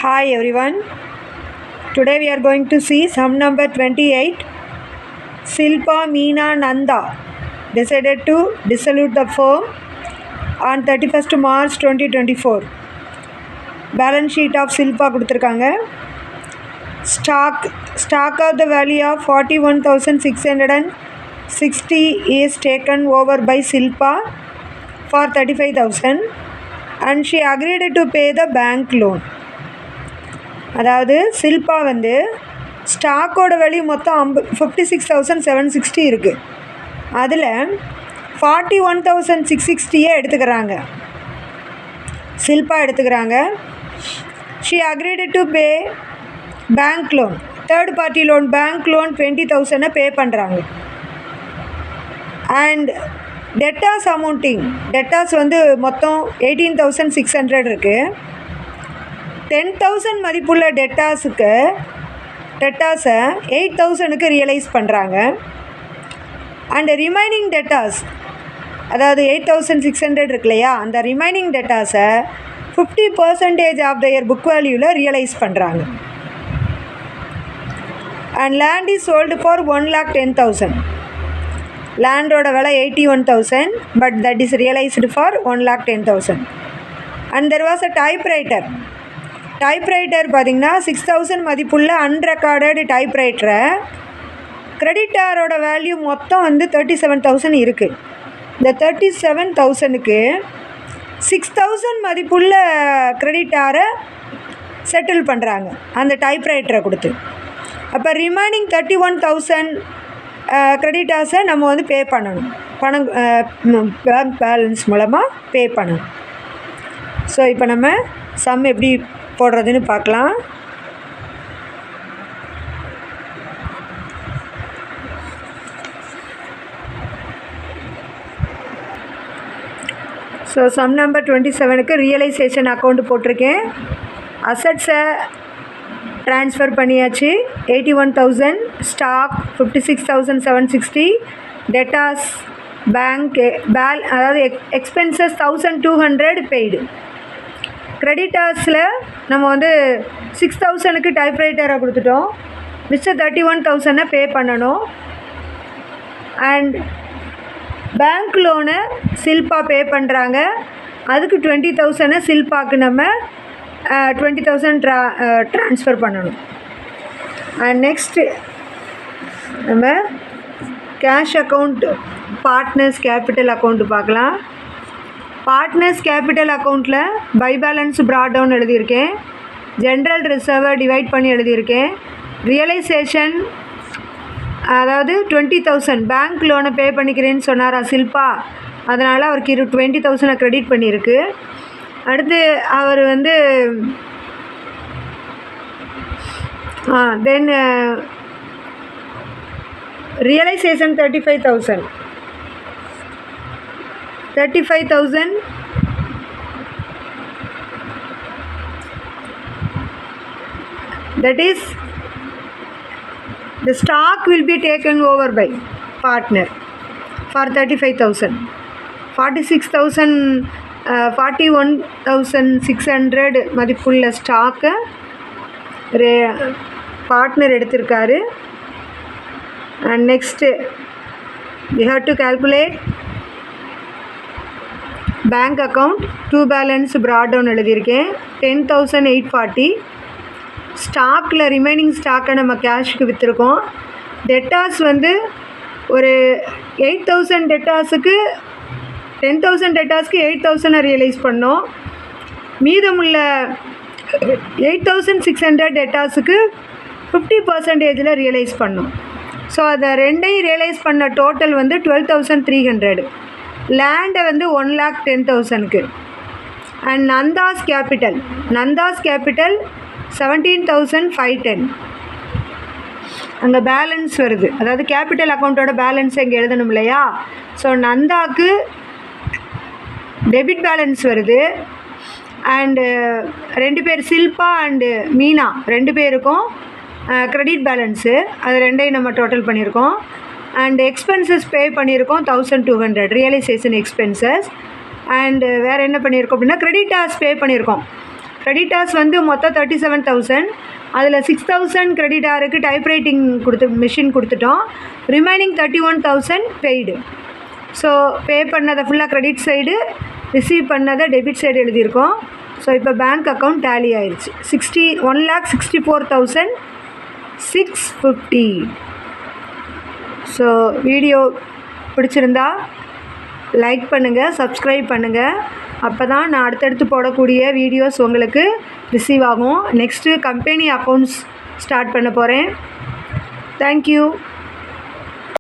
Hi everyone. Today we are going to see sum number 28. Silpa Meena Nanda decided to dissolve the firm on 31st March 2024. Balance sheet of Silpa கொடுத்திருக்காங்க. Stock of the value of 41,660 is taken over by Silpa for 35,000 and she agreed to pay the bank loan. அதாவது சில்பா வந்து ஸ்டாக்கோட value மொத்தம் 56,760 இருக்குது. அதில் 41,660 எடுத்துக்கிறாங்க, சில்பா எடுத்துக்கிறாங்க. She agreed to pay bank loan, third party loan, bank loan 20,000 பே பண்ணுறாங்க. And debtors amounting, debtors வந்து மொத்தம் 18,600 இருக்குது. 10,000 மதிப்புள்ள டெட்டாஸை 8,000க்கு ரியலைஸ் பண்ணுறாங்க. அண்ட் ரிமைனிங் டெட்டாஸ், அதாவது 8,600 இருக்கு இல்லையா, அந்த ரிமைனிங் டெட்டாஸை 50% ஆஃப் தயர் புக் வேல்யூவில் ரியலைஸ் பண்ணுறாங்க. And land is sold for 1,10,000. லேண்டோட விலை 81,000, but that is realised for 1,10,000. And there was a typewriter பார்த்திங்கன்னா 6,000 மதிப்புள்ள அன்ரெக்கார்டட் டைப்ரைட்டரை கிரெடிட்டாரோட வேல்யூ மொத்தம் வந்து 37,000 இருக்குது. இந்த 37,000க்கு 6,000 மதிப்புள்ள கிரெடிட்டாரை செட்டில் பண்ணுறாங்க அந்த டைப்ரைட்டரை கொடுத்து. அப்போ ரிமைனிங் 31,000 கிரெடிட்டாஸை நம்ம வந்து பே பண்ணணும், பணம் பேங்க் பேலன்ஸ் மூலமாக பே பண்ணணும். ஸோ இப்போ நம்ம சம் எப்படி போடுறதுன்னு பார்க்கலாம். ஸோ சம் நம்பர் 27க்கு ரியலைசேஷன் அக்கௌண்ட் போட்டிருக்கேன். அசட்ஸை ட்ரான்ஸ்ஃபர் பண்ணியாச்சு, 81,000. ஸ்டாக் 56,760. டெட்டாஸ் பேங்க் அதாவது எக்ஸ்பென்சஸ் 1,200 பெய்டு. கிரெடிட்டாஸில் நம்ம வந்து 6,000க்கு டைப்ரைட்டரை கொடுத்துட்டோம், மிச்சம் 31,000 பே பண்ணணும். அண்ட் பேங்க் லோனை சில்பா பே பண்ணுறாங்க, அதுக்கு 20,000 சில்பாக்கு நம்ம 20,000 ட்ரான்ஸ்ஃபர் பண்ணணும். அண்ட் நெக்ஸ்ட்டு நம்ம cash account, partners capital account பார்க்கலாம். பார்ட்னர்ஸ் கேபிட்டல் அக்கௌண்ட்டில் பை பேலன்ஸ் ப்ராட் டவுன் எழுதியிருக்கேன், ஜென்ரல் ரிசர்வை டிவைட் பண்ணி எழுதியிருக்கேன். ரியலைசேஷன் அதாவது 20,000 பேங்க் லோனை பே பண்ணிக்கிறேன்னு சொன்னாரா சில்பா, அதனால் அவருக்கு 20,000 க்ரெடிட் பண்ணியிருக்கு. அடுத்து அவர் வந்து தென் realisation 35,000 that is the stock will be taken over by partner for 35,000. 41,600 மதிப்புள்ள ஸ்டாக்கை பார்ட்னர் எடுத்திருக்காரு. And next we have to calculate bank account to balance brought down எழுதியிருக்கேன், 10,840. ஸ்டாக்கில் ரிமைனிங் ஸ்டாக்கை நம்ம கேஷுக்கு விற்றுருக்கோம். டெட்டாஸ் வந்து ஒரு 8,000 டெட்டாஸுக்கு 10,000 டெட்டாஸ்க்கு 8,000 ரியலைஸ் பண்ணோம். மீதமுள்ள 8,600 டெட்டாஸுக்கு 50% ரியலைஸ் பண்ணோம். ஸோ அதை ரெண்டையும் ரியலைஸ் பண்ண டோட்டல் வந்து 12,300. லேண்டை வந்து 1,10,000க்கு. And Nandhas capital 17,510. அங்கே பேலன்ஸ் வருது, அதாவது கேபிட்டல் அக்கௌண்ட்டோட பேலன்ஸ் இங்கே எழுதணும் இல்லையா. ஸோ நந்தாக்கு டெபிட் பேலன்ஸ் வருது. அண்டு 2 பேர் சில்பா அண்டு மீனா 2 பேருக்கும் க்ரெடிட் பேலன்ஸு, அது ரெண்டையும் நம்ம டோட்டல் பண்ணியிருக்கோம். அண்ட் எக்ஸ்பென்சஸ் பே பண்ணியிருக்கோம் 1,200 ரியலைசேஷன் எக்ஸ்பென்சஸ். அண்டு வேறு என்ன பண்ணியிருக்கோம் அப்படின்னா கிரெடிட்டாஸ் பே பண்ணியிருக்கோம் கிரெடிட்டார்ஸ் வந்து மொத்தம் 37,000. அதில் 6,000 கிரெடிட்டாருக்கு டைப்ரைட்டிங் மிஷின் கொடுத்துட்டோம். Remaining 31,000 paid. ஸோ பே பண்ணதை ஃபுல்லாக கிரெடிட் சைடு, ரிசீவ் பண்ணதை டெபிட் சைடு எழுதியிருக்கோம். ஸோ இப்போ பேங்க் அக்கௌண்ட் டேலி ஆயிடுச்சு. 1,64,650. ஸோ வீடியோ பிடிச்சிருந்தா லைக் பண்ணுங்கள், சப்ஸ்கிரைப் பண்ணுங்கள். அப்போ தான் நான் அடுத்தடுத்து போடக்கூடிய வீடியோஸ் உங்களுக்கு ரிசீவ் ஆகும். நெக்ஸ்ட்டு கம்பெனி அக்கௌண்ட்ஸ் ஸ்டார்ட் பண்ண போகிறேன். தேங்க்யூ.